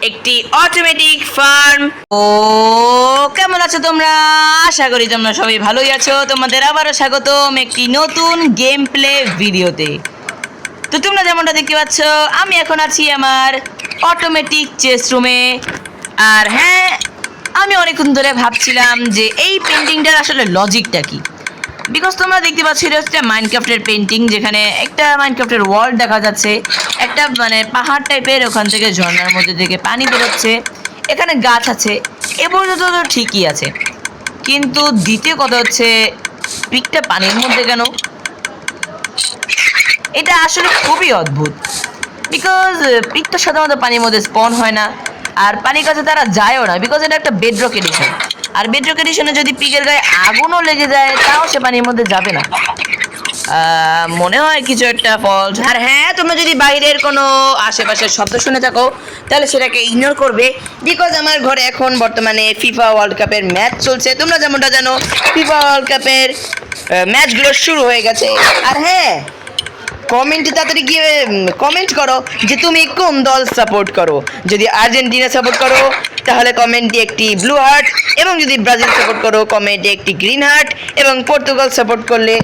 একটি automatic farm. ও কেমন আছো তোমরা? আশা করি তোমরা সবাই ভালোই আছো। তোমাদের আবারও স্বাগতম একটি নতুন গেম প্লে ভিডিওতে। তো তোমরা যেমনটা দেখতে পাচ্ছ, আমি এখন আছি আমার অটোমেটিক চেস রুমে। আর হ্যাঁ, আমি অনেকক্ষণ ধরে ভাবছিলাম যে এই পেন্টিংটার আসলে লজিকটা কি। বিকজ তোমরা দেখতে পাচ্ছ এটা হচ্ছে মাইনক্রাফটের পেন্টিং, যেখানে একটা মাইনক্রাফটের ওয়ার্ল্ড দেখা যাচ্ছে, একটা পাহাড় টাইপের, ওখান থেকে ঝর্ণার মধ্যে থেকে পানি বেরোচ্ছে, এখানে গাছ আছে, এ পর্যন্ত তো ঠিকই আছে। কিন্তু দ্বিতীয় কথা হচ্ছে পিকটা পানির মধ্যে কেন? এটা আসলে খুবই অদ্ভুত। বিকজ পিকটা সাধারণত পানির মধ্যে স্পন হয় না, আর পানির কাছে তারা যায়ও না, বিকজ এটা একটা বেডরক এডিশন। আর বেডরক এডিশনে যদি পিকের গায়ে আগুনও লেগে যায়, তাও সে পানির মধ্যে যাবে না। মনে হয় কিছু একটা ফল্ট। আর হ্যাঁ, তোমরা যদি বাইরের কোনো আশেপাশের শব্দ শুনে থাকো, তাহলে সেটাকে ইগনোর করবে, বিকজ আমার ঘরে এখন বর্তমানে ফিফা ওয়ার্ল্ড কাপের ম্যাচ চলছে। তোমরা যেমনটা জানো, ফিফা ওয়ার্ল্ড কাপের ম্যাচগুলো শুরু হয়ে গেছে। আর হ্যাঁ, কমেন্টে তাড়াতাড়ি গিয়ে কমেন্ট করো যে তুমি কোন দল সাপোর্ট করো। যদি আর্জেন্টিনা সাপোর্ট করো তাহলে কমেন্টে একটি ব্লু হার্ট, এবং যদি ব্রাজিল সাপোর্ট করো কমেন্টে একটি গ্রিন হার্ট, এবং পর্তুগাল সাপোর্ট করলে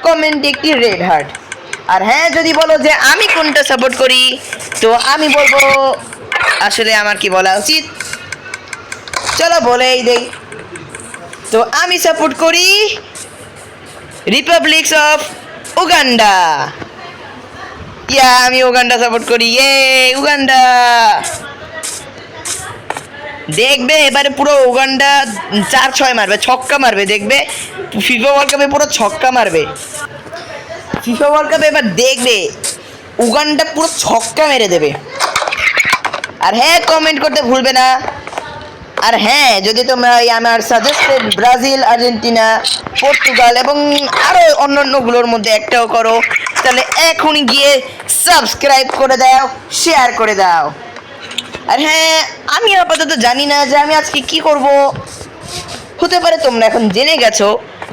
কমেন্টে একটি রেড হার্ট। আর হ্যাঁ, যদি বলো যে আমি কোনটা সাপোর্ট করি, তো আমি বলবো আসলে আমার কি বলা উচিত, চলো বলেই দেই। তো আমি সাপোর্ট করি রিপাবলিক অফ উগান্ডা। আমি উগান্ডা সাপোর্ট করি। উগান্ডা দেখবে এবারে পুরো উগান্ডা 4-6 মারবে, ছক্কা মারবে। দেখবে ফিফা ওয়ার্ল্ড কাপে পুরো ছক্কা মারবে। ফিফা ওয়ার্ল্ড কাপে এবার দেখবে উগান্ডা পুরো ছক্কা মেরে দেবে। আর হ্যাঁ, কমেন্ট করতে ভুলবে না। আর হ্যাঁ, যদি তোমরা আমার সাজেস্টেড ব্রাজিল, আর্জেন্টিনা, পর্তুগাল এবং আরও অন্যান্যগুলোর মধ্যে একটাও করো, তাহলে এখনই গিয়ে সাবস্ক্রাইব করে দাও, শেয়ার করে দাও। আর হ্যাঁ, আমি আপাতত জানি না যে আমি আজকে কি করব। হতে পারে তোমরা এখন জেনে গেছো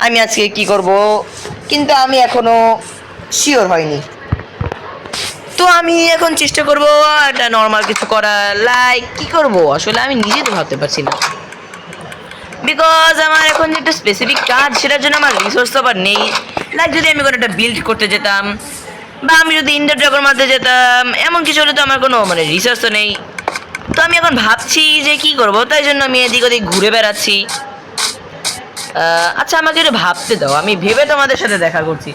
আমি আজকে কি করব, কিন্তু আমি এখনো শিওর হয়নি। তো আমি এখন চেষ্টা করব একটা নর্মাল কিছু করার। লাইক কি করব আসলে আমি নিজে তো ভাবতে পারছি না, বিকজ আমার এখন যে একটা স্পেসিফিক কাজ, সেটার জন্য আমার রিসোর্স আবার নেই। লাইক যদি আমি কোনো একটা বিল্ড করতে যেতাম, বা আমি যদি ইন্ডার ড্রাগন মারতে যেতাম, এমন কিছু হলে তো আমার কোনো রিসোর্স তো নেই। তো আমি এখন ভাবছি যে কি করব, তাই জন্য আমি এদিক ওদিক ঘুরে বেড়াচ্ছি। আচ্ছা, আমাকে একটু ভাবতে দাও, আমি ভেবে তোমাদের সাথে দেখা করছি।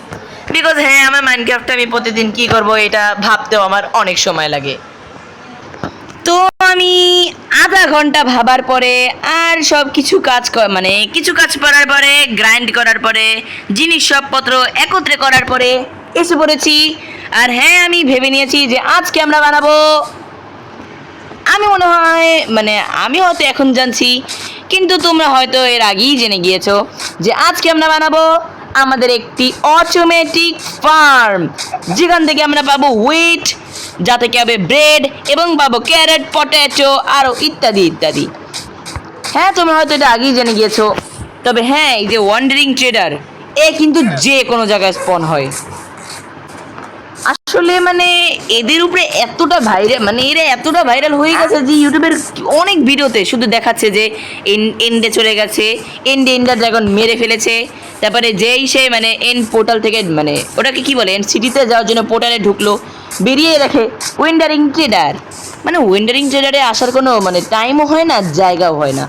বিকজ হ্যাঁ, আমার মাইনক্রাফটে আমি প্রতিদিন কি করব এটা ভাবতেও আমার অনেক সময় লাগে। তো আমি আধা ঘন্টা ভাবার পরে আর সব কিছু কাজ কিছু কাজ করার পরে, গ্রাইন্ড করার পরে, জিনিস সবপত্র একত্রে করার পরে এসে পড়েছি। আর হ্যাঁ, আমি ভেবে নিয়েছি যে আজকে আমরা বানাবো, আমি মনে হয় আমি হয়তো এখন জানছি, কিন্তু তোমরা হয়তো এর আগেই জেনে গিয়েছো যে আজকে আমরা বানাবো আমাদের একটি অটোমেটিক ফার্ম, যেখান থেকে আমরা পাবো হুইট, যা থেকে হবে ব্রেড, এবং পাবো ক্যারেট, পটেটো, আরও ইত্যাদি ইত্যাদি। হ্যাঁ, তোমরা হয়তো এটা আগেই জেনে গিয়েছো। তবে হ্যাঁ, এই যে ওয়ান্ডারিং ট্রেডার, এ কিন্তু যে কোনো জায়গায় স্পন হয়। আসলে এদের উপরে এতটা ভাইরাল, এরা এতটা ভাইরাল হয়ে গেছে যে ইউটিউবের অনেক ভিডিওতে শুধু দেখাচ্ছে যে এন্ডে চলে গেছে, এন্ডার ড্রাগন মেরে ফেলেছে, তারপরে যেই সে এন্ড পোর্টাল থেকে ওটাকে কি বলে, এন্ড সিটিতে যাওয়ার জন্য পোর্টালে ঢুকলো, বেরিয়ে রাখে ওয়েন্ডারিং ট্রেডার। ওয়েন্ডারিং ট্রেডারে আসার কোনো টাইমও হয় না, জায়গাও হয় না।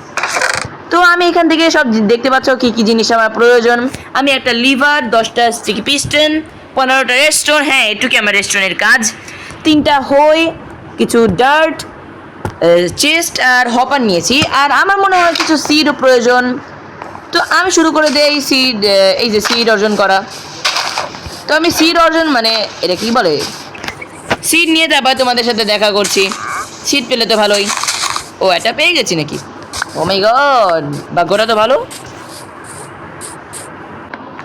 তো আমি এখান থেকে সব দেখতে পাচ্ছ কি কি জিনিস আমার প্রয়োজন। আমি একটা লিভার, 10টা স্টিকি পিস্টন, 15টা রেস্টোন, হ্যাঁ এটুকু আমার রেস্টোনের কাজ, 3টা হই, কিছু ডার্ট, চেস্ট আর হপার নিয়েছি। আর আমার মনে হয় কিছু সিডও প্রয়োজন। তো আমি শুরু করে দিই সিড, এই যে সিড অর্জন করা। তো আমি সিড অর্জন এটা কি বলে, সিড নিয়ে তারপর তোমাদের সাথে দেখা করছি। সিড পেলে তো ভালোই। ও, এটা পেয়ে গেছি নাকি? ও মাই গড, ভাগ্যটা তো ভালো।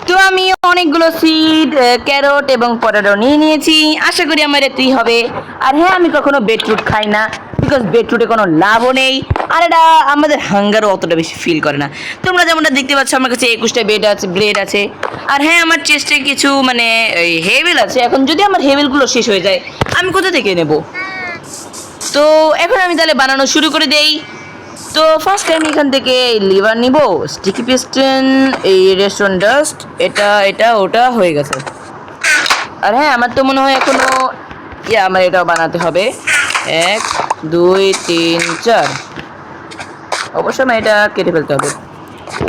তো আমি অনেকগুলো সিড, ক্যারট এবং পটেটো নিয়ে নিয়েছি। আশা করি আমার এতেই হবে। আর হ্যাঁ, আমি কখনো বিটরুট খাই না, বিকজ বিটরুটে কোনো লাভও নেই, আর এটা আমাদের হাঙ্গারও অতটা বেশি ফিল করে না। তোমরা যেমনটা দেখতে পাচ্ছ, আমার কাছে 21টা ব্রেড আছে। আর হ্যাঁ, আমার চেস্টে কিছু হেভেল আছে। এখন যদি আমার হেভেলগুলো শেষ হয়ে যায়, আমি কোথা থেকে নেব? তো এখন আমি তাহলে বানানো শুরু করে দেই। তো ফার্স্ট টাইম এখান থেকে লিভার নিব, স্টিকি পিস্টন, এই রেস্টুরেন্ট ডাস্ট, এটা এটা ওটা হয়ে গেছে। আর হ্যাঁ, আমার তো মনে হয় এখনো আমার এটাও বানাতে হবে। 1 2 3 4, অবশ্যই আমার এটা কেটে ফেলতে হবে।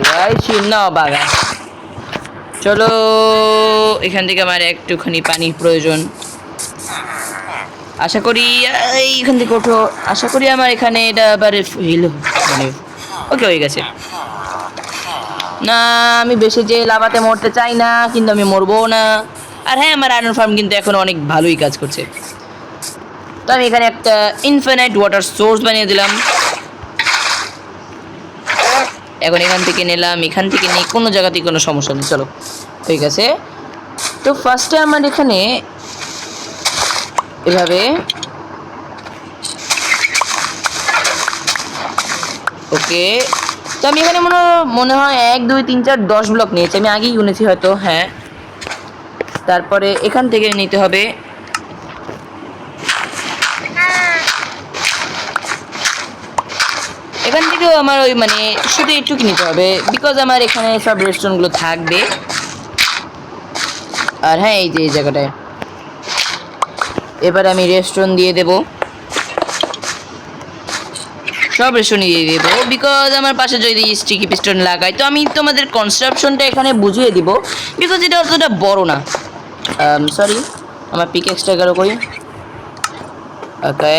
ওয়াই চিহ্ন বাগা। চলো, এখান থেকে আমার একটুখানি পানির প্রয়োজন। আশা করি এইখান থেকে ওঠো। আশা করি আমার এখানে এটা আবার ফিল মানে ওকে হয়ে গেছে। না, আমি বেশি যে লাভাতে মরতে চাই না, কিন্তু আমি মরবো না। আর হ্যাঁ, আমার আয়রন ফার্ম কিন্তু এখন অনেক ভালোই কাজ করছে। তো আমি এখানে একটা ইনফিনিট ওয়াটার সোর্স বানিয়ে দিলাম। এখন এখান থেকে নিলাম, এখান থেকে নিই, কোনো জায়গাতেই কোনো সমস্যা নেই। চলো, ঠিক আছে। তো ফার্স্টে আমার এখানে এভাবে ওকে। তো আমি এখানে মনে হয় 1 2 3 4 10 ব্লক নিয়েছি, আমি আগেই গুনেছি হয়তো। হ্যাঁ, তারপরে এখান থেকে নিতে হবে এখান থেকেও আমার ওই মানে শুধু একটুকি নিতে হবে, বিকজ আমার এখানে সব রেস্টুরেন্টগুলো থাকবে। আর হ্যাঁ, এই যে এই জায়গাটায় এবার আমি রেস্টুরেন্ট দিয়ে দেব, সব রেস্টুরেন্ট দিয়ে দেবো, বিকজ আমার পাশে যদি স্টিকি পিস্টন লাগাই তো আমি তোমাদের কনস্ট্রাকশনটা এখানে বুঝিয়ে দিব, বিকজ এটা অতটা বড় না। সরি, আমার পিকেক্সটা গেল কই। ওকে,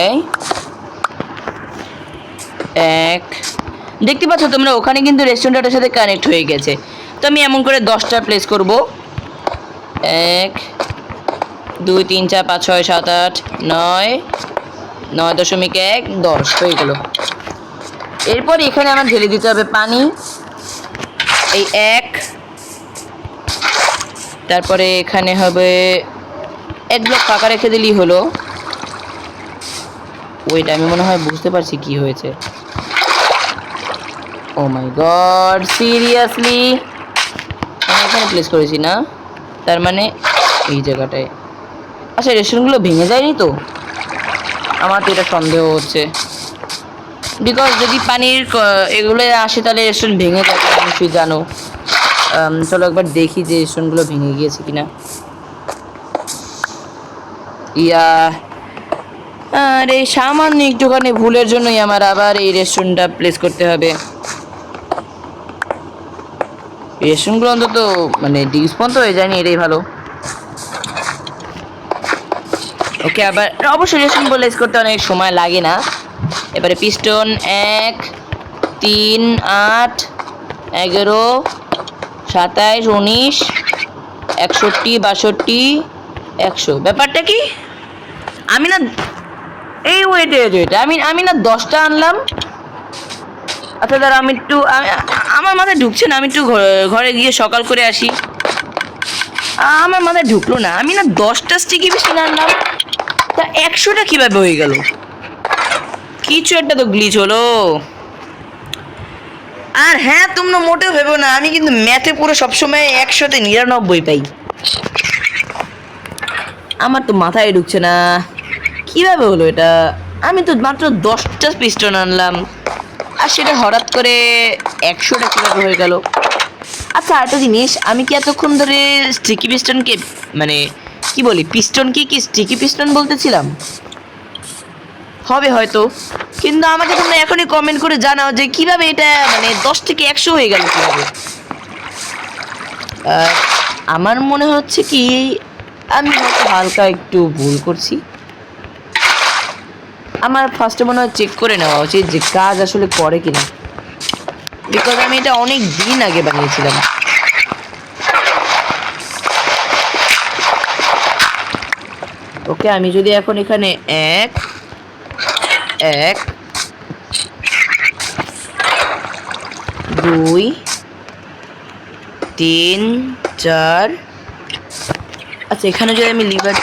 দেখতে পাচ্ছ তোমরা, ওখানে কিন্তু রেস্টুরেন্টটার সাথে কানেক্ট হয়ে গেছে। তো আমি এমন করে 10টা প্লেস করব। 1 2 3 4 5 6 7 8 9 9.1 10 হয়ে গেল। এরপর এখানে আমার ঢেলে দিতে হবে পানি, এই 1, তারপরে এখানে হবে 1 ব্লক ফাঁকা রেখে দিলেই হলো। ওইটা আমি মনে হয় বুঝতে পারছি কি হয়েছে। ও মাই গড, সিরিয়াসলি আমি এখানে প্লেস করেছি না, তার মানে এই জায়গাটায়। আচ্ছা, রেস্টুরেন্টগুলো ভেঙে যায়নি তো? আমার তো এটা সন্দেহ হচ্ছে, বিকজ যদি পানির এগুলো আসে তাহলে রেস্টুরেন্ট ভেঙে যায়, নিশ্চয়ই জানো। চলো একবার দেখি যে রেস্টুরেন্টগুলো ভেঙে গিয়েছে কিনা। আর এই সামান্য একটুখানি ভুলের জন্যই আমার আবার এই রেস্টুরেন্টটা প্লেস করতে হবে। রেস্টুরেন্টগুলো অন্তত মানে ডিসপন্ড হয়ে যায়নি, এটাই ভালো। ওকে, আবার অবশ্যই রেস্টুরেন্ট প্লেস করতে অনেক সময় লাগে না। এবারে পিস্টন 1 3 8 11 27 19 61 62 100। ব্যাপারটা কি, আমি না এই ওয়েট আমি না 10টা আনলাম। আচ্ছা দাঁড়া, আমি একটু আমার মাথায় ঢুকছে না, আমি একটু ঘরে গিয়ে সকাল করে আসি। আমার মাথায় ঢুকলো না, আমি না 10টা স্টিকি পিস্টন আনলাম, তা 100টা কিভাবে হয়ে গেল? কিছু একটা তো গ্লিচ হলো। আর হ্যাঁ, তোমরা মোটেও ভেবো না, আমি কিন্তু ম্যাথে পুরো সবসময় 100তে 99 পাই। আমার তো মাথায় ঢুকছে না কিভাবে হলো এটা। আমি তো মাত্র 10টা পিস্টন আনলাম, আর সেটা হঠাৎ করে 100টা কিভাবে হয়ে গেল? আচ্ছা, আরেকটা জিনিস, আমি কি এতক্ষণ ধরে স্টিকি পিস্টনকে মানে কি বলি, পিস্টনকে কি স্টিকি পিস্টন বলতেছিলাম? হবে হয়তো, কিন্তু আমাকে তোমরা এখনই কমেন্ট করে জানাও যে কিভাবে এটা মানে 10 থেকে 100 হয়ে গেল কিভাবে। আমার মনে হচ্ছে কি আমি হয়তো হালকা একটু ভুল করছি। আমার ফার্স্টে মনে হয় চেক করে নেওয়া উচিত যে কাজ আসলে করে কিনা, বিকজ আমি এটা অনেক দিন আগে বানিয়েছিলাম। ওকে, আমি যদি এখন এখানে 1 1 2 3 4, আচ্ছা এখানে যদি আমি লিভার,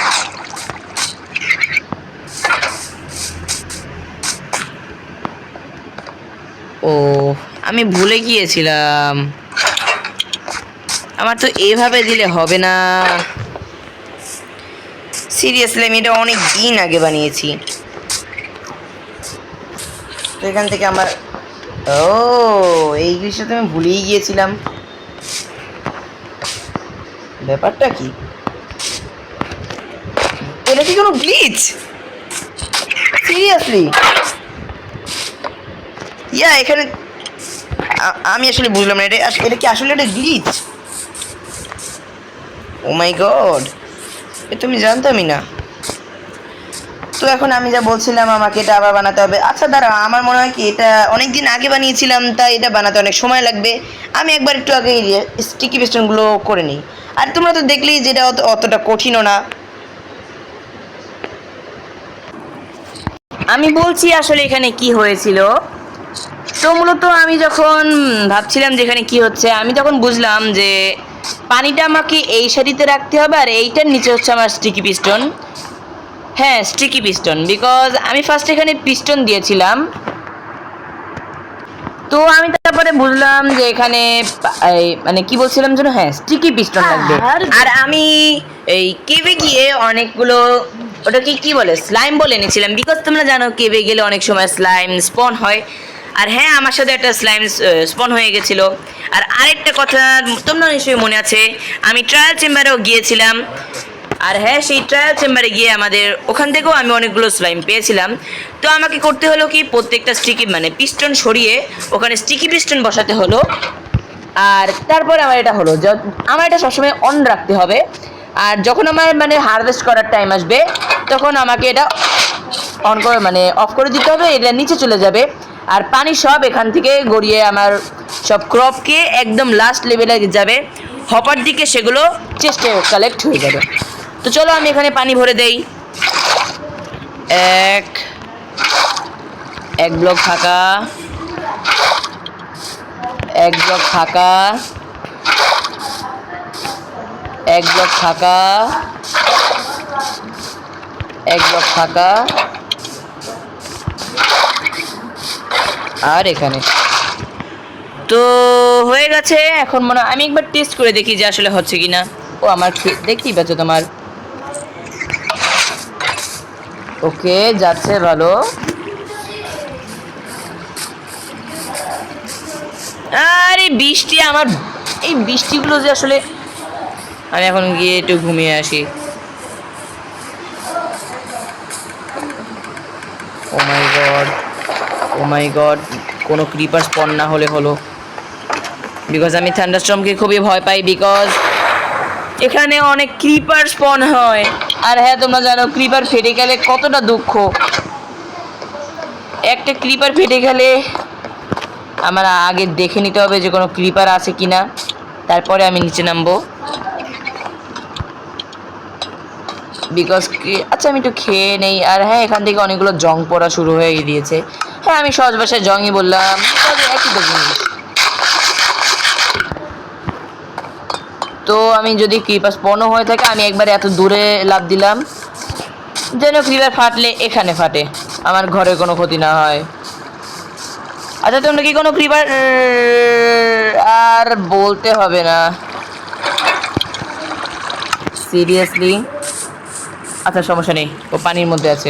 ও আমি ভুলে গিয়েছিলাম, আমার তো এভাবে দিলে হবে না। সিরিয়াসলি আমি এটা অনেক দিন আগে বানিয়েছি। তো এখান থেকে আমার ও এই জিনিসটা তো আমি ভুলেই গিয়েছিলাম। ব্যাপারটা কি, এটা কি কোনো গ্লিচ? সিরিয়াসলি? এখানে আমি আসলে বুঝলাম না, এটা কি আসলে একটা গ্লিচ? ও মাই গড, এটা আমি জানতামই না। তো এখন আমি যা বলছিলাম আমাকে এটা আবার বানাতে হবে। আচ্ছা দাঁড়াও, আমার মনে হয় কি এটা অনেক দিন আগে বানিয়েছিলাম, তাই এটা বানাতে অনেক সময় লাগবে। আমি একবার একটু আগে স্টিকি পিস্টনগুলো করে নিই। আর তোমরা তো দেখলেই যে এটা অতটা কঠিনও না। আমি বলছি আসলে এখানে কি হয়েছিল। তো মূলত আমি যখন ভাবছিলাম যে এখানে কি হচ্ছে, আমি তখন বুঝলাম যে পানিটা আমাকে এই সারিতে রাখতে হবে আর এইটার নিচে হচ্ছে আমার স্টিকি পিস্টন। হ্যাঁ, স্টিকি পিস্টন, বিকজ আমি ফার্স্ট এখানে পিস্টন দিয়েছিলাম। তো আমি তারপরে বুঝলাম যে এখানে মানে কি বলছিলাম যেন, হ্যাঁ স্টিকি পিস্টন লাগবে। আর আমি এই কেভে গিয়ে অনেকগুলো, ওটাকে কি বলে, স্লাইম বলে এনেছিলাম, বিকজ তোমরা জানো কেভে গেলে অনেক সময় স্লাইম স্পন হয়। আর হ্যাঁ, আমার সাথে একটা স্লাইম স্পন হয়ে গেছিলো। আর আরেকটা কথা তোমরা নিশ্চয়ই মনে আছে, আমি ট্রায়াল চেম্বারেও গিয়েছিলাম। আর হ্যাঁ, সেই ট্রায়াল চেম্বারে গিয়ে আমাদের ওখান থেকেও আমি অনেকগুলো স্লাইম পেয়েছিলাম। তো আমাকে করতে হলো কি, প্রত্যেকটা স্টিকি মানে পিস্টন সরিয়ে ওখানে স্টিকি পিস্টন বসাতে হলো। আর তারপরে আমার এটা হলো, আমার এটা সবসময় অন রাখতে হবে। আর যখন আমার মানে হারভেস্ট করার টাইম আসবে, তখন আমাকে এটা অন করে মানে অফ করে দিতে হবে, এটা নিচে চলে যাবে। আর পানি সব এখান থেকে গড়িয়ে আমার সব ক্রপকে একদম লাস্ট লেভেলে যাবে, হপার দিকে সেগুলো চেস্টে কালেক্ট হয়ে যাবে। তো চলো আমি এখানে পানি ভরে দেই। এক ব্লক ফাঁকা, এক ব্লক ফাঁকা, এক ব্লক ফাঁকা, এক ব্লক ফাঁকা, আর এখানে তো হয়ে গেছে। এখন মনে আমি একবার টেস্ট করে দেখি যে আসলে হচ্ছে কিনা। ও আমার দেখতেই পাচ্ছ তোমার, ওকে যাচ্ছে ভালো। আরে বৃষ্টি, আমার এই বৃষ্টিগুলো যে আসলে, আমি এখন গিয়ে একটু ঘুমিয়ে আসি। ও মাই গড, ও মাই গড, কোনো ক্রিপার স্পন না হলে হলো, বিকজ আমি থান্ডারস্টর্মকে খুবই ভয় পাই, বিকজ এখানে অনেক ক্রিপার স্পন হয়। আর হ্যাঁ, তোমরা জানো ক্রিপার ফেটে গেলে কতটা দুঃখ। একটা ক্রিপার ফেটে গেলে আমার আগে দেখে নিতে হবে যে কোনো ক্রিপার আছে কিনা, তারপরে আমি নিচে নামবো। বিকজ আচ্ছা আমি একটু খেয়ে নেই। আর হ্যাঁ, এখান থেকে অনেকগুলো জং পড়া শুরু হয়ে গিয়েছে। হ্যাঁ, আমি সহজ ভাষায় জংই বললাম, তবে একই তো জিনিস। তো আমি যদি ক্রিপার স্পনও হয়ে থাকে, আমি একবারে এত দূরে লাফ দিলাম যেন ক্রিপার ফাটলে এখানে ফাটে, আমার ঘরে কোনো ক্ষতি না হয়। আচ্ছা তোমরা কি কোনো ক্রিপার, আর বলতে হবে না সিরিয়াসলি। আচ্ছা সমস্যা নেই, ও পানির মধ্যে আছে।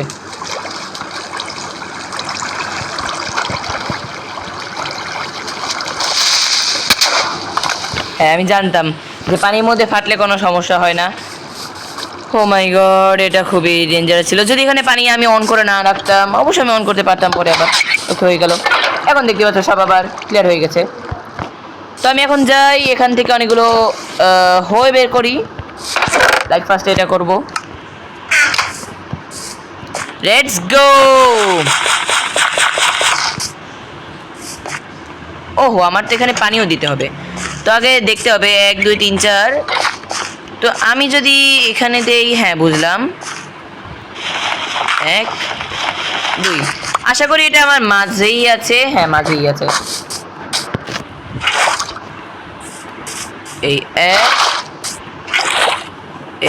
হ্যাঁ, আমি জানতাম যে পানির মধ্যে ফাটলে কোনো সমস্যা হয় না। ও মাই গড, এটা খুবই ডেঞ্জারাস ছিল। যদি এখানে পানি আমি অন করে না রাখতাম, অবশ্যই আমি অন করতে পারতাম, পরে আবার ওকে হয়ে গেল। এখন দেখতে পাচ্ছ সব আবার ক্লিয়ার হয়ে গেছে। তো আমি এখন যাই, এখান থেকে অনেকগুলো হয়ে বের করি। লাইক ফার্স্টে এটা করব। Let's go. ওহো, আমার তো এখানে পানিও দিতে হবে। তো আগে দেখতে হবে 1 2 3 4। তো আমি যদি এখানে দেই, হ্যাঁ বুঝলাম, 1 2। আশা করি এটা আমার মাঝেই আছে। হ্যাঁ, মাঝেই আছে। এই 1,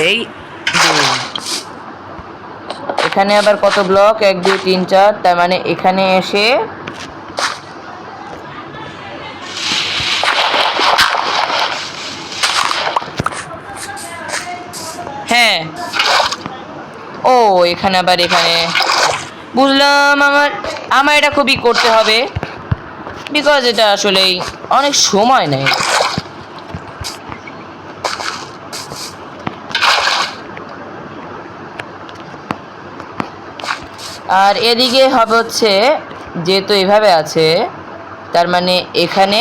এই 2। এখানে আবার কত ব্লক, 1 2 3 4, তার মানে এখানে এসে হ্যাঁ, ও এখানে আবার এখানে বুঝলাম। আমার আমার এটা খুবই করতে হবে, বিকজ এটা আসলেই অনেক সময় নেয়। আর এদিকে হবে হচ্ছে, যেহেতু এভাবে আছে, তার মানে এখানে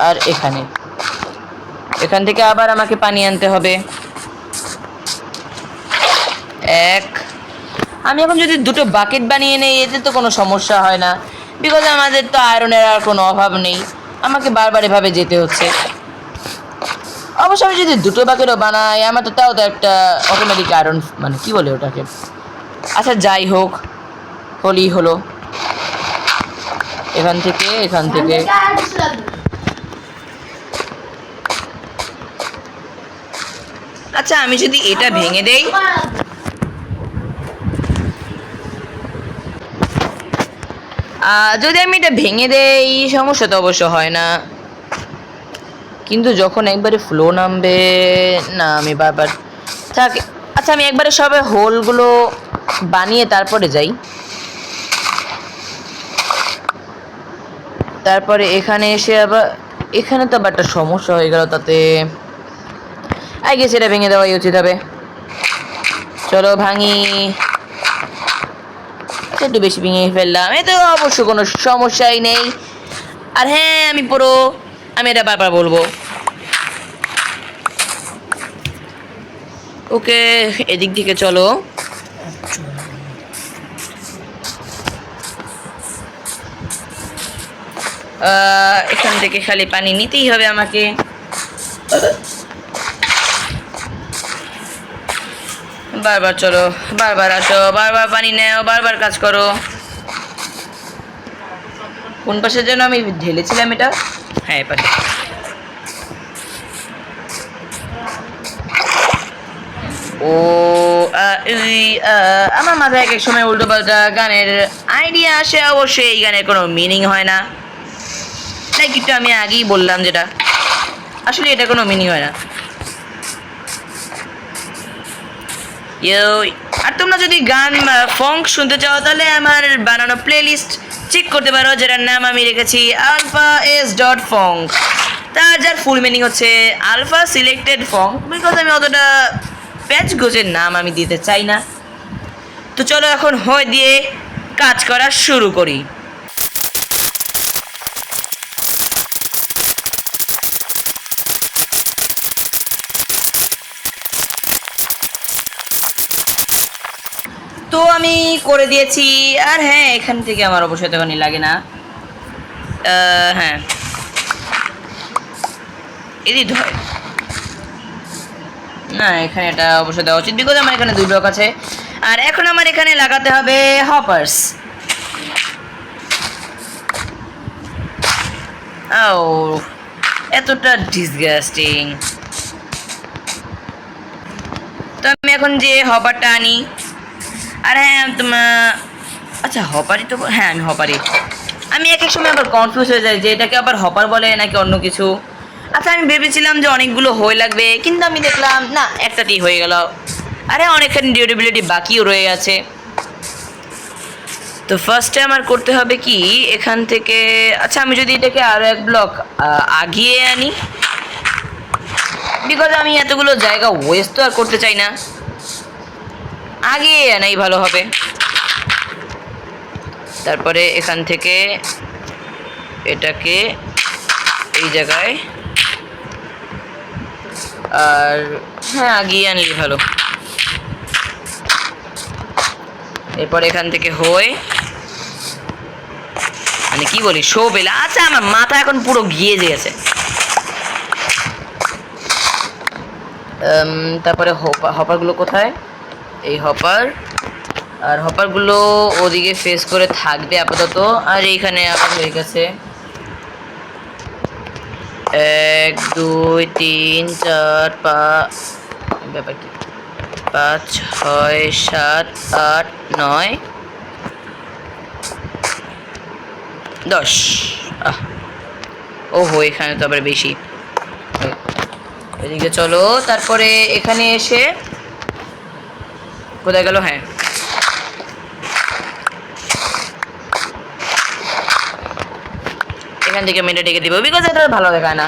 আর এখানে, এখান থেকে আবার আমাকে পানি আনতে হবে। আমি এখন যদি দুটো বাকেট বানিয়ে নেই, এতে তো কোনো সমস্যা হয় না, বিকজ আমাদের তো আয়রনের আর কোনো অভাব নেই। আমাকে বারবার এভাবে যেতে হচ্ছে। অবশ্য আমি যদি দুটো বাকেটও বানাই, আমার তো তাও তো একটা অটোমেটিক আয়রন, মানে কি বলে ওটাকে। আচ্ছা যাই হোক, হলেই হলো। এখান থেকে আচ্ছা আমি যদি এটা ভেঙে দেই, যদি আমি এটা ভেঙে দেই, সমস্যা তো অবশ্য হয় না, কিন্তু যখন একবারে ফ্লো নামবে না, আমি বারবার থাক। আচ্ছা আমি একবারে সবে হোলগুলো বানিয়ে তারপরে যাই। তারপরে এখানে এসে আবার, এখানে তো আবার একটা সমস্যা হয়ে গেল, তাতে আই গেস এটা ভেঙে দেওয়াই উচিত হবে। চলো ভাঙি। আচ্ছা একটু বেশি ভেঙে ফেললাম, এতে অবশ্য কোনো সমস্যাই নেই। আর হ্যাঁ আমি এটা বারবার বলবো। ওকে, এদিক থেকে চলো। এখান থেকে খালি পানি নিতেই হবে আমাকে। বারবার চলো, বারবার আসো, বারবার পানি নেও, বারবার কাজ করো। কোন পাশে যেন আমি ঢেলেছিলাম এটা? হ্যাঁ, পাশে। ও আমার মাথায় এক এক সময় উল্টো পাল্টা গানের আইডিয়া আসে, অবশ্যই এই গানের কোনো মিনিং হয় না। লাইক একটু আমি আগেই বললাম যেটা, আসলে এটা কোনো মিনিং হয় না। আর তোমরা যদি গান ফঙ্ক শুনতে চাও, তাহলে আমার বানানো প্লেলিস্ট চেক করতে পারো, যেটার নাম আমি রেখেছি alpha s.funk। যার ফুল মিনিং হচ্ছে আলফা সিলেক্টেড ফঙ্ক, বিকজ আমি অতটা প্যাচ গোছের নাম আমি দিতে চাই না। তো চলো এখন হয় দিয়ে কাজ করা শুরু করি। তো আমি করে দিয়েছি। আর হ্যাঁ, এখান থেকে আমার অবশ্যই তখনই লাগে না। হ্যাঁ, এডিট হয় না, এখানে এটা অবশ্যই দেওয়া উচিত, বিকজ আমার এখানে 2 ব্লক আছে। আর এখন আমার এখানে লাগাতে হবে হপার্স। ও, এতটা ডিসগাস্টিং। তো আমি এখন যে হপারটা আনি, আর হ্যাঁ আচ্ছা হপারই তো, হ্যাঁ আমি হপারই। আমি এক এক সময় আবার কনফিউজ হয়ে যাই যে এটাকে আবার হপার বলে নাকি অন্য কিছু। আচ্ছা আমি ভেবেছিলাম যে অনেকগুলো হয়ে লাগবে, কিন্তু আমি দেখলাম না, একটাতেই হয়ে গেল। আরে অনেকখানি ডিউরেবিলিটি বাকিও রয়ে আছে। তো ফার্স্টে আমার করতে হবে কি, এখান থেকে, আচ্ছা আমি যদি এটাকে আরও 1 ব্লক আগিয়ে আনি, বিকজ আমি এতগুলো জায়গা ওয়েস্ট তো আর করতে চাই না, আগিয়ে আনাই ভালো হবে। তারপরে এখান থেকে এটাকে এই জায়গায়, আর হ্যাঁ আগিয়ে আনলেই ভালো। এরপর এখান থেকে হয়ে, মানে কি বলি, শো পেলে। আচ্ছা আমার মাথা এখন পুরো গিয়ে গেছে। তারপরে হপারগুলো কোথায়? এই হপার, আর হপারগুলো ওদিকে ফেস করে থাকবে আপাতত। আর এইখানে আবার হয়ে গেছে 1 2 3 4 5, ব্যাপার কি, 5 6 7 8 9 10। ওহো, এখানে তো আবার বেশি। এদিকে চলো, তারপরে এখানে এসে কোথায় গেল, হ্যাঁ এখান থেকে মেরে ডেকে দিব, বিকজ এটা ভালো দেখায় না।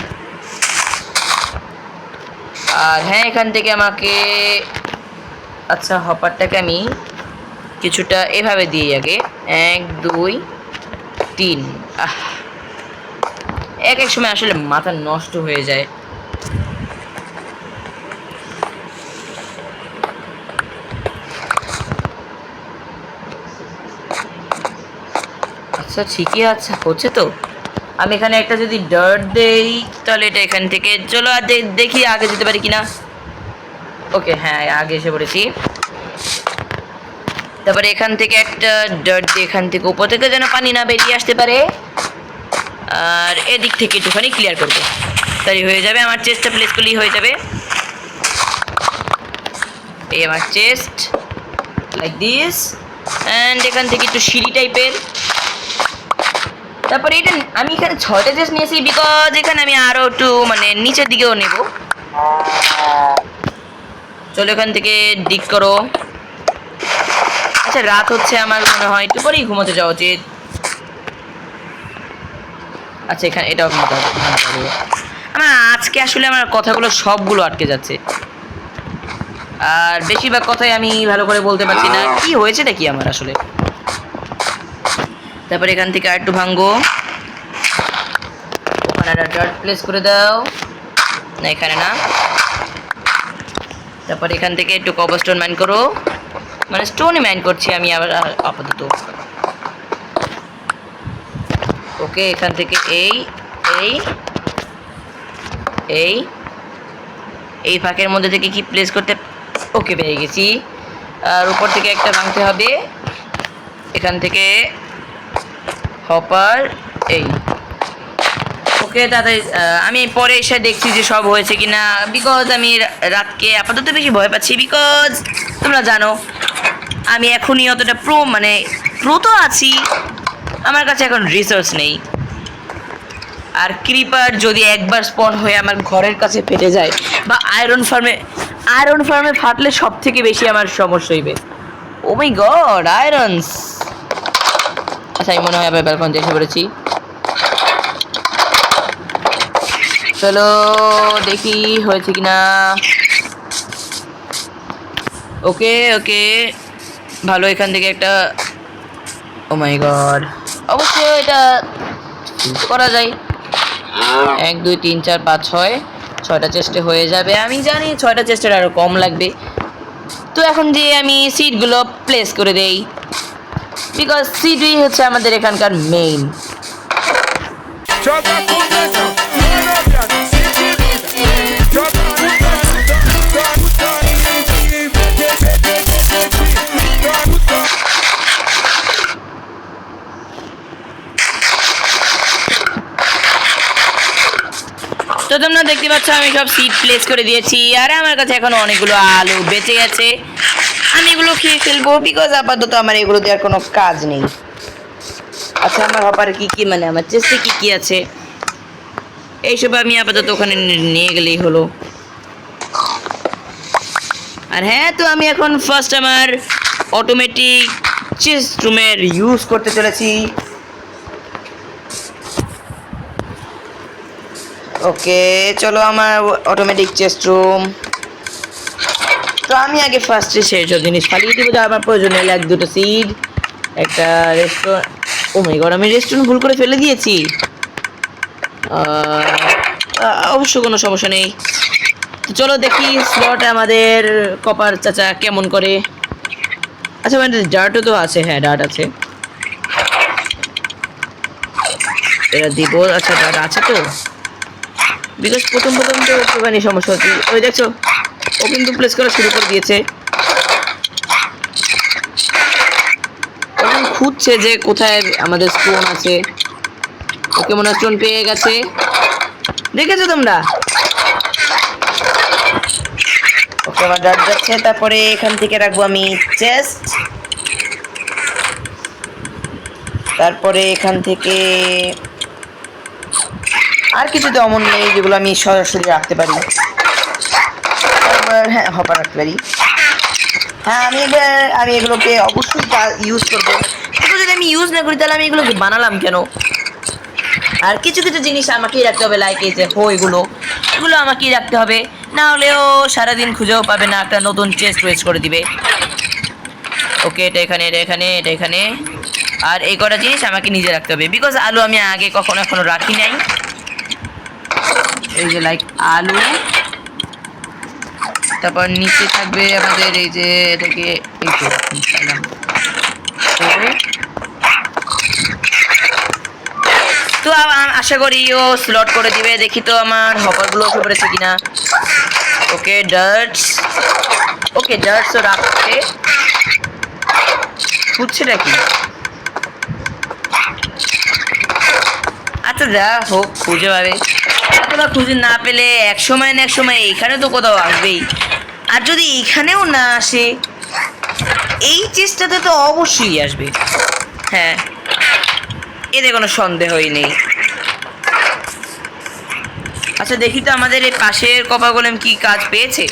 আর হ্যাঁ, এখান থেকে আমাকে আচ্ছা হপারটাকে আমি কিছুটা এভাবে দিই আগে, 1 2 3। এক এক সময় আসলে মাথা নষ্ট হয়ে যায়। আচ্ছা ঠিকই আছে, হচ্ছে তো। আমি এখানে একটা যদি ডার্ট দেই তাহলে এটা এখান থেকে, চলো আর দেখি আগে যেতে পারি কিনা। ওকে হ্যাঁ, আগে এসে পড়েছি। তারপরে এখান থেকে একটা ডার্ট দিয়ে এখান থেকে উপর থেকে যেন পানি না বেরিয়ে আসতে পারে, আর এদিক থেকে একটুখানি ক্লিয়ার করবো, তাই হয়ে যাবে। আমার চেস্টটা প্লেস করলেই হয়ে যাবে। এই আমার চেস্ট লাইক দিস, অ্যান্ড এখান থেকে একটু সিঁড়ি টাইপের। তারপরে এটা আমি এখানে 6টা চেস্ট নিয়েছি, বিকজ এখানে আমি আরও একটু মানে নিচের দিকেও নেব। চলো এখান থেকে ডিক করো। আচ্ছা রাত হচ্ছে, আমার মনে হয় একটু পরেই ঘুমোতে যাওয়া উচিত। আচ্ছা এখানে এটাও ঘুমোতে হবে। আমার আজকে আসলে আমার কথাগুলো সবগুলো আটকে যাচ্ছে, আর বেশিরভাগ কথাই আমি ভালো করে বলতে পারছি না। কি হয়েছে নাকি আমার আসলে। তারপরে এখান থেকে আর একটু ভাঙ্গো, ওখানে একটা ডার্ট প্লেস করে দাও, না এখানে না। তারপরে এখান থেকে একটু কবলস্টোন মাইন করো, মানে স্টোনই মাইন করছি আমি আবার আপাতত। ওকে এখান থেকে এই এই এই এই ফাঁকের মধ্যে থেকে কি প্লেস করতে, ওকে পেয়ে গেছি। আর উপর থেকে একটা ভাঙতে হবে, এখান থেকে হপার এই। ওকে দাদা, আমি পরে এসে দেখছি যে সব হয়েছে কিনা, বিকজ আমি রাতকে আপাতত বেশি ভয় পাচ্ছি, বিকজ তোমরা জানো আমি এখনই অতটা প্রো তো আছি, আমার কাছে এখন রিসোর্স নেই। আর ক্রিপার যদি একবার স্পন হয়ে আমার ঘরের কাছে ফেটে যায়, বা আয়রন ফার্মে ফাটলে সব থেকে বেশি আমার সমস্যা হইবে। ও মাই গড, আয়রনস। আচ্ছা আমি মনে হয় আবার ব্যালকনিতে এসে পড়েছি। চলো দেখি হয়েছে কিনা। ওকে ওকে ভালো, এখান থেকে একটা, ও মাই গড, অবশ্যই এটা করা যায়। 1 2 3 4 5 6, 6টা চেস্টে হয়ে যাবে। আমি জানি 6টা চেস্টের আরো কম লাগবে। তো এখন যে আমি সিটগুলো প্লেস করে দেই, বিকজ সিটই হচ্ছে আমাদের এখানকার মেইন। তো তোমরা দেখতে পাচ্ছ আমি সব সিট প্লেস করে দিয়েছি, আর আমার কাছে এখন অনেকগুলো আলু বেঁচে গেছে। আমি এগুলো খেয়ে ফেলবো, বিকজ আপাতত আমার এগুলো দেওয়ার কোনো কাজ নেই। আচ্ছা আমার হপারে কি কি, মানে আমার চেস্টে কি কি আছে এইসব আমি আপাতত ওখানে নিয়ে গেলেই হলো। আর হ্যাঁ, তো আমি এখন ফার্স্ট আমার অটোমেটিক চেস্ট রুমের ইউজ করতে চলেছি। ওকে চলো আমার অটোমেটিক চেস্ট রুম। তো আমি আগে ফার্স্টে সেই সব জিনিস ফালিয়ে দিব যা আমার প্রয়োজন হলে, 1 2টা সিড, একটা রেস্টুরেন্ট। ও মাই গড, আমি রেস্টুরেন্ট ভুল করে ফেলে দিয়েছি। অবশ্য কোনো সমস্যা নেই। তো চলো দেখি স্লট আমাদের কপার চাচা কেমন করে। আচ্ছা মানে ডার্টও তো আছে, হ্যাঁ ডার্ট আছে, এটা দিব। আচ্ছা ডার্ট আছে তো, বিকজ প্রথম তো একটুখানি সমস্যা হচ্ছে। ওই দেখছো ও কিন্তু প্লেস করা শুরু করে দিয়েছে, এখন খুঁজছে যে কোথায় আমাদের স্টোন আছে। ওকে মনে হয় স্টোন পেয়ে গেছে, দেখেছো তোমরা। ওকে আমার ডার্ট যাচ্ছে। তারপরে এখান থেকে রাখবো আমি চেস্ট, তারপরে এখান থেকে আর কিছু তো অমন নেই যেগুলো আমি সরাসরি রাখতে পারি। তারপর হ্যাঁ হপার রাখতে পারি। হ্যাঁ আমি এগুলোকে অবশ্যই ইউজ করবো, কিন্তু যদি আমি ইউজ না করি তাহলে আমি এগুলোকে বানালাম কেন? আর কিছু কিছু জিনিস আমাকেই রাখতে হবে, লাইক এই যে এগুলো আমাকেই রাখতে হবে, না হলেও সারাদিন খুঁজেও পাবে না, একটা নতুন চেস্ট ওয়েস্ট করে দিবে। ওকে, এটা এখানে, এটা এখানে, এটা এখানে। আর এই কটা জিনিস আমাকে নিজে রাখতে হবে, বিকজ আলু আমি আগে এখনো রাখি নাই। এই যে লাইক আলু, তারপর নিচে থাকবে আমাদের এই যে এটাকে এই তো তো আশা করি ও স্লট করে দিবে। দেখি তো আমার হপারগুলো উঠে পড়েছে কিনা। ওকে ডার্টস, ওকে ডার্টসও রাখছে। খুঁজছেটা কি? আচ্ছা যা হোক, খুঁজে পাবে। অথবা খুঁজে না পেলে এক সময় না এক সময় এইখানে তো কোথাও আসবেই। আর যদি এইখানেও না আসে, এই চেষ্টাতে তো অবশ্যই আসবে। হ্যাঁ, এতে কোনো সন্দেহই নেই। আচ্ছা দেখি তো আমাদের এই পাশের কপার গোলেম কি কাজ পেয়েছে।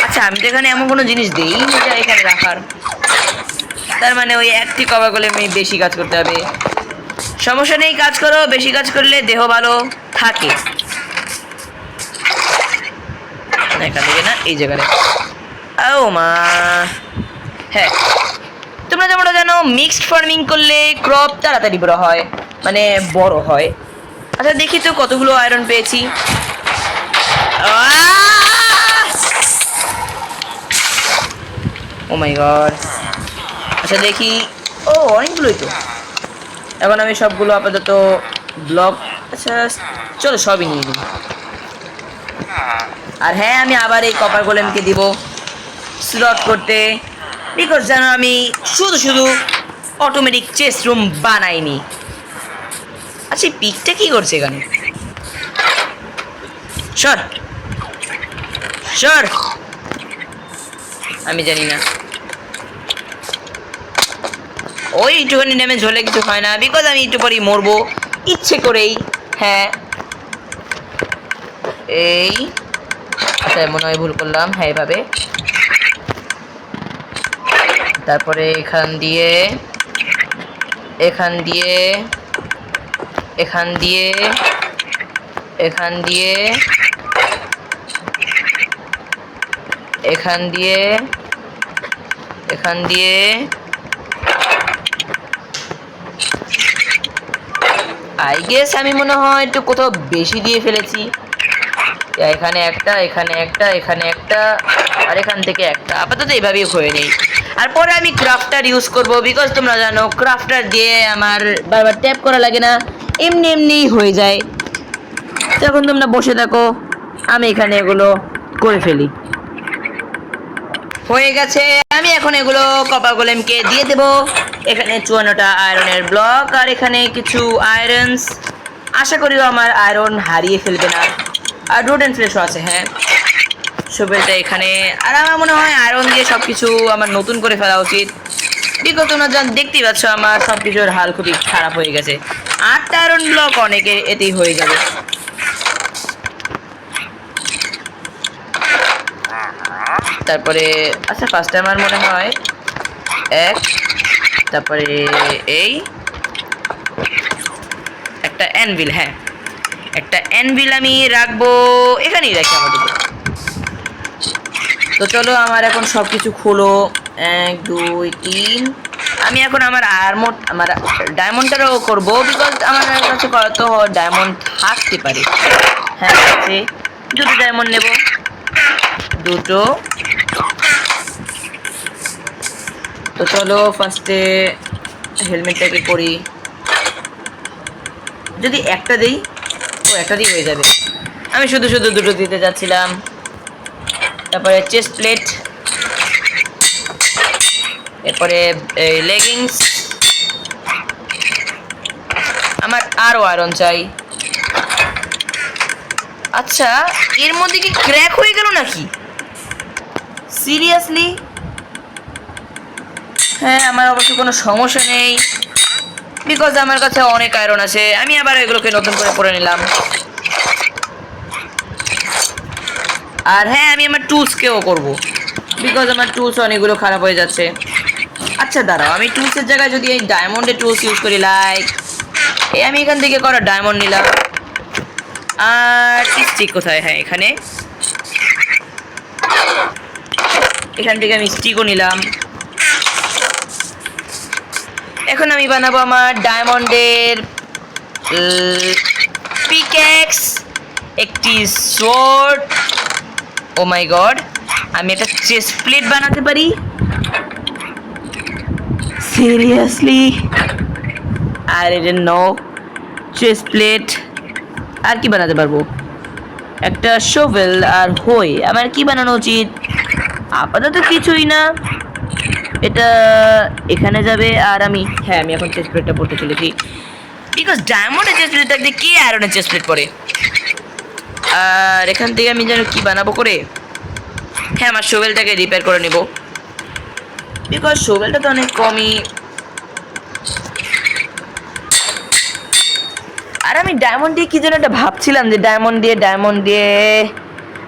আচ্ছা আমি তো এখানে এমন কোনো জিনিস দেই না যা এখানে রাখার, তার মানে ওই একটি কপার গোলেমে বেশি কাজ করতে হবে। সমস্যা নেই, কাজ করো, বেশি কাজ করলে দেহ ভালো থাকে। এখান থেকে না, এই জায়গায়। ও মা, হ্যাঁ তোমরা যেমন জানো মিক্সড ফার্মিং করলে ক্রপ তাড়াতাড়ি বড় হয়, মানে বড় হয়। আচ্ছা দেখি তো কতগুলো আয়রন পেয়েছি। ও মাই গড। আচ্ছা দেখি, ও অনেকগুলোই তো। এখন আমি সবগুলো আপাতত ব্লক, আচ্ছা চলো সবই নিয়ে নিই। আর হ্যাঁ, আমি আবার এই কপার গোলেমকে দিব স্লট করতে, বিকজ জানো আমি শুধু শুধু অটোমেটিক চেস্ট রুম বানাইনি। আচ্ছা এই পিকটা কি করছে এখানে? সর সর, আমি জানি না। ওই একটুখানি ড্যামেজ হলে কিছু হয় না, বিকজ আমি একটু পরেই মরবো ইচ্ছে করেই। হ্যাঁ এই, আচ্ছা মনে হয় ভুল করলাম। হ্যাঁ এভাবে, তারপরে এখান দিয়ে, এখান দিয়ে, এখান দিয়ে, এখান দিয়ে, এখান দিয়ে, এখান দিয়ে, আই গেস আমি মনে হয় একটু কোথাও বেশি দিয়ে ফেলেছি। এখানে একটা, এখানে একটা, এখানে একটা, আর এখান থেকে একটা। আপাতত এইভাবেই হয়ে নেই। আর পরে আমি ক্রাফটার ইউজ করব, বিকজ তোমরা জানো ক্রাফটার দিয়ে আমার বারবার ট্যাপ করা লাগে না, এমনি এমনিই হয়ে যায়। তখন তোমরা বসে থাকো, আমি এখানে এগুলো করে ফেলি। হয়ে গেছে, আমি এখন এগুলো কপার গোলেমকে দিয়ে দেব। এখানে 54টা আয়রনের ব্লক, আর এখানে কিছু আয়রনস। আশা করি আমার আয়রন হারিয়ে ফেলবে না। আর রুট অ্যান্ড ফ্লেশও আছে। হ্যাঁ সবেলটা এখানে। আর আমার মনে হয় আয়রন দিয়ে সব কিছু আমার নতুন করে ফেলা উচিত, বিকজ তোমরা দেখতেই পাচ্ছ আমার সব কিছুর হাল খুবই খারাপ হয়ে গেছে। 8টা আয়রন ব্লক অনেকে এতেই হয়ে যাবে। তারপরে আচ্ছা ফার্স্টে আমার মনে হয় এক, তারপরে এই একটা অ্যানভিল। হ্যাঁ একটা অ্যানভিল আমি রাখবো, এখানেই রাখি আমাদের। তো চলো আমার এখন সব কিছু খোলো। 1 2 3। আমি এখন আমার আমার ডায়মন্ডটারও করবো, বিকজ আমার কাছে কত ডায়মন্ড থাকতে পারে। হ্যাঁ আছে, 2টো ডায়মন্ড নেব, 2টো। তো চলো ফার্স্টে হেলমেটটাকে করি। যদি একটা দিই, ও একটা দিয়ে হয়ে যাবে। আমি শুধু শুধু 2টো দিতে যাচ্ছিলাম। তারপরে চেস্ট প্লেট, এরপরে লেগিংস। আমার আরও আয়রন চাই। আচ্ছা এর মধ্যে কি ক্র্যাক হয়ে গেল নাকি? সিরিয়াসলি? হ্যাঁ আমার অবশ্য কোনো সমস্যা নেই, বিকজ আমার কাছে অনেক আয়রন আছে। আমি আবার এগুলোকে নতুন করে পরে নিলাম। আর হ্যাঁ আমি আমার টুলসকেও করবো, বিকজ আমার টুলস অনেকগুলো খারাপ হয়ে যাচ্ছে। আচ্ছা দাঁড়াও, আমি টুলসের জায়গায় যদি এই ডায়মন্ডের টুলস ইউজ করি, লাইক এই আমি এখান থেকে করা ডায়মন্ড নিলাম। আর স্টিক কোথায়? হ্যাঁ এখানে। এখান থেকে আমি স্টিকও নিলাম। এখন আমি বানাবো আমার ডায়মন্ডের পিক্যাক্স, একটি সোর্ড। ও মাই গড, আমি একটা চেস্ট প্লেট বানাতে পারি? Seriously? I didn't know. Chest plate. আর কি বানাতে পারবো? একটা শোভেল আর হই। আমার কি বানানো উচিত? আপাতত কিছুই না। এটা এখানে যাবে। আর আমি আমি এখন চেস্ট প্লেটটা পড়তে চলেছি, বিকজ ডায়মন্ডের চেস্ট প্লেট থাকতে কে আয়রনের চেস্ট প্লেট পরে। আর এখান থেকে আমি যেন কি বানাবো করে, আমার শোভেলটাকে রিপেয়ার করে নেব, বিকজ শোভেলটা তো অনেক কমই। আর আমি ডায়মন্ড দিয়ে কি যেন একটা ভাবছিলাম, যে ডায়মন্ড দিয়ে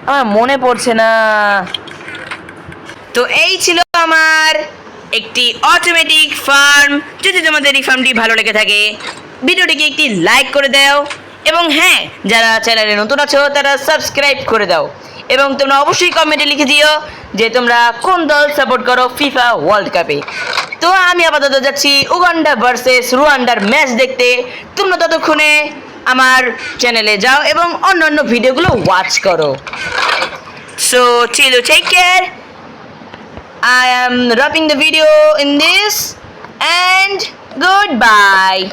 আমার মনে পড়ছে না। তো এই ছিল আমার একটি অটোমেটিক ফার্ম। যদি তোমাদের এই ফার্মটি ভালো লেগে থাকে, ভিডিওটিকে একটি লাইক করে দাও, এবং যারা চ্যানেলে নতুন আছো তারা সাবস্ক্রাইব করে দাও, এবং তোমরা অবশ্যই কমেন্টে লিখে দিও যে তোমরা কোন দল সাপোর্ট করো ফিফা ওয়ার্ল্ড কাপে। তো আমি আপাতত যাচ্ছি উগান্ডা ভার্সেস রুয়ান্ডার ম্যাচ দেখতে। তোমরা ততক্ষণে আমার চ্যানেলে যাও এবং অন্যান্য ভিডিওগুলো ওয়াচ করো। So till you take care. I am wrapping the video in this, and goodbye.